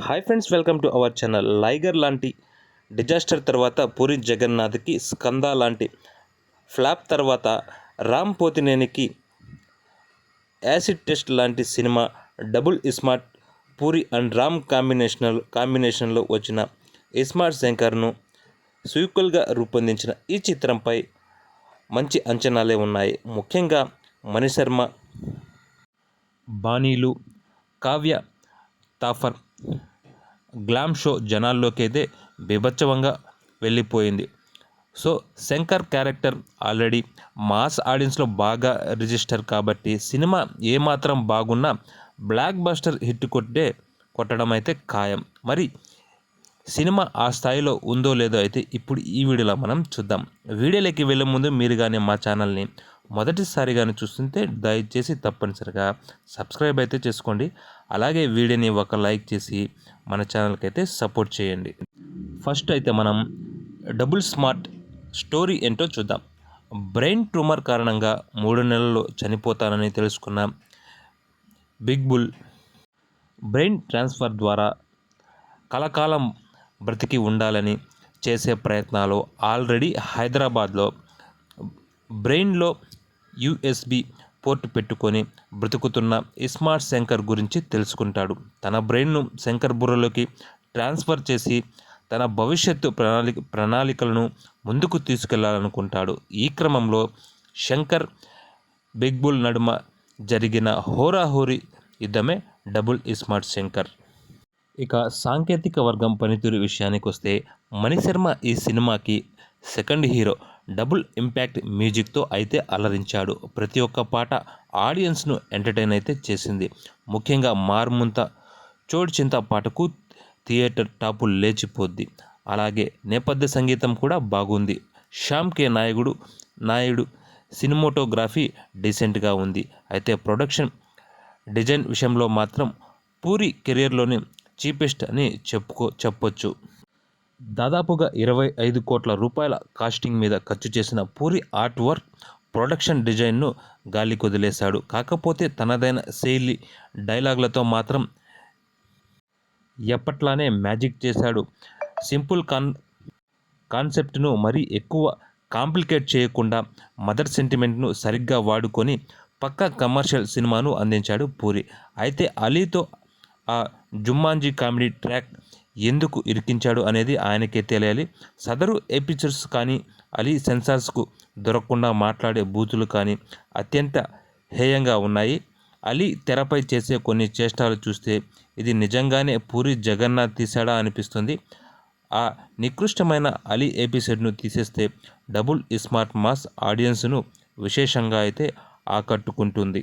Hi friends, welcome to our channel. Liger లాంటి disaster తర్వాత పూరి జగన్నాథ్కి స్కంద లాంటి ఫ్లాప్ తర్వాత రామ్ పోతినేనికి యాసిడ్ టెస్ట్ లాంటి సినిమా డబుల్ ఇస్మార్ట్ పూరి అండ్ రామ్ కాంబినేషన్లో వచ్చిన ఇస్మార్ట్ శంకర్ను సీక్వెల్గా రూపొందించిన ఈ చిత్రంపై మంచి అంచనాలే ఉన్నాయి. ముఖ్యంగా మణిశర్మ, బానీలు, కావ్య తాఫర్ గ్లామ్ షో జనాల్లోకి అయితే బీభత్సవంగా వెళ్ళిపోయింది. So Shankar character already mass ఆడియన్స్లో బాగా రిజిస్టర్ కాబట్టి సినిమా ఏమాత్రం బాగున్నా బ్లాక్ బస్టర్ హిట్ కొట్టడం అయితే ఖాయం. మరి సినిమా ఆ స్థాయిలో ఉందో లేదో అయితే ఇప్పుడు ఈ వీడియోలో మనం చూద్దాం. వీడియోలోకి వెళ్ళే ముందు మీరు కానీ మా ఛానల్ని మొదటిసారిగానే చూస్తుంటే దయచేసి తప్పనిసరిగా సబ్స్క్రైబ్ అయితే చేసుకోండి. అలాగే వీడియోని ఒక లైక్ చేసి మన ఛానల్కి అయితే సపోర్ట్ చేయండి. ఫస్ట్ అయితే మనం డబుల్ స్మార్ట్ స్టోరీ ఏంటో చూద్దాం. బ్రెయిన్ ట్యూమర్ కారణంగా 3 నెలల్లో చనిపోతానని తెలుసుకున్న బిగ్ బుల్ బ్రెయిన్ ట్రాన్స్ఫర్ ద్వారా కలకాలం బ్రతికి ఉండాలని చేసే ప్రయత్నాలు ఆల్రెడీ హైదరాబాద్లో బ్రెయిన్లో యూఎస్బి పోర్ట్ పెట్టుకొని బ్రతుకుతున్న ఇస్మార్ట్ శంకర్ గురించి తెలుసుకుంటాడు. తన బ్రెయిన్ను శంకర్ బుర్రలోకి ట్రాన్స్ఫర్ చేసి తన భవిష్యత్తు ప్రణాళికలను ముందుకు తీసుకెళ్లాలనుకుంటాడు. ఈ క్రమంలో శంకర్, బిగ్ బుల్ నడుమ జరిగిన హోరాహోరీ యుద్ధమే డబుల్ ఇస్మార్ట్ శంకర్. ఇక సాంకేతిక వర్గం పనితీరు విషయానికి వస్తే మణిశర్మ ఈ సినిమాకి సెకండ్ హీరో. డబుల్ ఇంపాక్ట్ మ్యూజిక్తో అయితే అలరించాడు. ప్రతి ఒక్క పాట ఆడియన్స్ను ఎంటర్టైన్ అయితే చేసింది. ముఖ్యంగా మార్ముంత చోడ్ చింత పాటకు థియేటర్ టాపు లేచిపోద్ది. అలాగే నేపథ్య సంగీతం కూడా బాగుంది. శ్యామ్ కే నాయుడు సినిమాటోగ్రఫీ డీసెంట్గా ఉంది. అయితే ప్రొడక్షన్ డిజైన్ విషయంలో మాత్రం పూరి కెరియర్లోని చీపెస్ట్ అని చెప్పొచ్చు. దాదాపుగా 25 కోట్ల రూపాయల కాస్టింగ్ మీద ఖర్చు చేసిన పూరి ఆర్ట్ వర్క్, ప్రొడక్షన్ డిజైన్ను గాలి కొదిలేశాడు. కాకపోతే తనదైన శైలి, డైలాగులతో మాత్రం ఎప్పట్లానే మ్యాజిక్ చేశాడు. సింపుల్ కాన్సెప్ట్ను మరీ ఎక్కువ కాంప్లికేట్ చేయకుండా మదర్ సెంటిమెంట్ను సరిగ్గా వాడుకొని పక్కా కమర్షియల్ సినిమాను అందించాడు పూరి. అయితే అలీతో ఆ జుమ్మాంజీ కామెడీ ట్రాక్ ఎందుకు ఇరికించాడు అనేది ఆయనకే తెలియాలి. సదరు ఎపిసోడ్స్ కానీ, అలీ సెన్సార్స్కు దొరకకుండా మాట్లాడే బూతులు కానీ అత్యంత హేయంగా ఉన్నాయి. అలీ తెరపై చేసే కొన్ని చేష్టాలు చూస్తే ఇది నిజంగానే పూరి జగన్నాథ్ తీశాడా అనిపిస్తుంది. ఆ నికృష్టమైన అలీ ఎపిసోడ్ను తీసేస్తే డబుల్ ఇస్మార్ట్ మాస్ ఆడియన్స్ను విశేషంగా అయితే ఆకట్టుకుంటుంది.